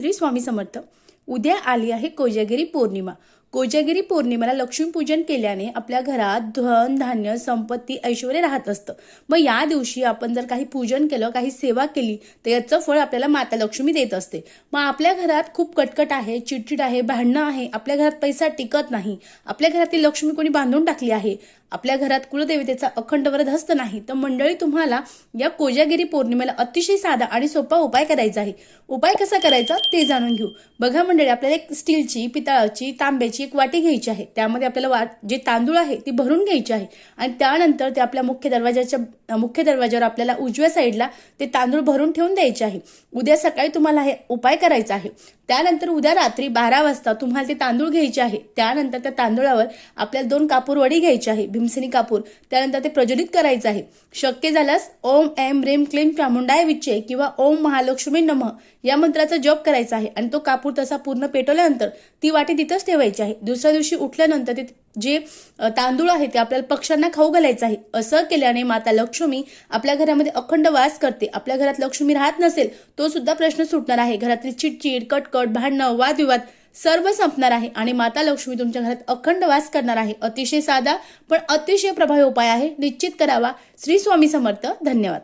श्री स्वामी समर्थ. उद्या आली आहे कोजागिरी पौर्णिमा. कोजागिरी पौर्णिमेला लक्ष्मीपूजन केल्याने आपल्या घरात धन धान्य संपत्ती ऐश्वर्य राहत असतं. मग या दिवशी आपण जर काही पूजन केलं, काही सेवा केली तर याचं फळ आपल्याला माता लक्ष्मी देत असते. मग आपल्या घरात खूप कटकट आहे, चिडचिड आहे, भांडणं आहे, आपल्या घरात पैसा टिकत नाही, आपल्या घरातील लक्ष्मी कोणी बांधून टाकली आहे, आपल्या घरात कुलदेवतेचा अखंड वरदहस्त नाही, तर मंडळी तुम्हाला या कोजागिरी पौर्णिमेला अतिशय साधा आणि सोपा उपाय करायचा आहे. उपाय कसा करायचा ते जाणून घेऊ. बघा मंडळी, आपल्याला एक स्टीलची, पितळाची, तांब्याची एक वाटी घ्यायची आहे. त्यामध्ये आपल्याला जे तांदूळ आहे ती भरून घ्यायची आहे आणि त्यानंतर ते आपल्या मुख्य दरवाजावर आपल्याला उजव्या साईडला ते तांदूळ भरून ठेवून द्यायचे आहे. उद्या सकाळी तुम्हाला हे उपाय करायचा आहे. त्यानंतर उद्या रात्री 12 वाजता तुम्हाला ते तांदूळ घ्यायचे आहे. त्यानंतर त्या तांदूळावर आपल्याला 2 कापूर वडी घ्यायची आहे, भीमसेनी कापूर. त्यानंतर ते प्रज्वलित करायचं आहे. शक्य झाल्यास ओम ऐं ह्रीं क्लीं चामुंडाय विच्चे किंवा ओम महालक्ष्मी नमः या मंत्राचा जप करायचा आहे आणि तो कापूर तसा पूर्ण पेटवल्यानंतर ती वाटी तिथंच ठेवायची आहे. दुसऱ्या दिवशी उठल्यानंतर ते जे तांदूळ आहे ते आपल्याला पक्ष्यांना खाऊ घालायचं आहे. असं केल्याने माता लक्ष्मी आपल्या घरामध्ये अखंड वास करते. आपल्या घरात लक्ष्मी राहत नसेल तो सुद्धा प्रश्न सुटणार आहे. घरातील चिडचिड, कटकट, भांडणं, वादविवाद सर्व संपणार आहे आणि माता लक्ष्मी तुमच्या घरात अखंड वास करणार आहे. अतिशय साधा पण अतिशय प्रभावी उपाय आहे. निश्चित करावा. श्री स्वामी समर्थ. धन्यवाद.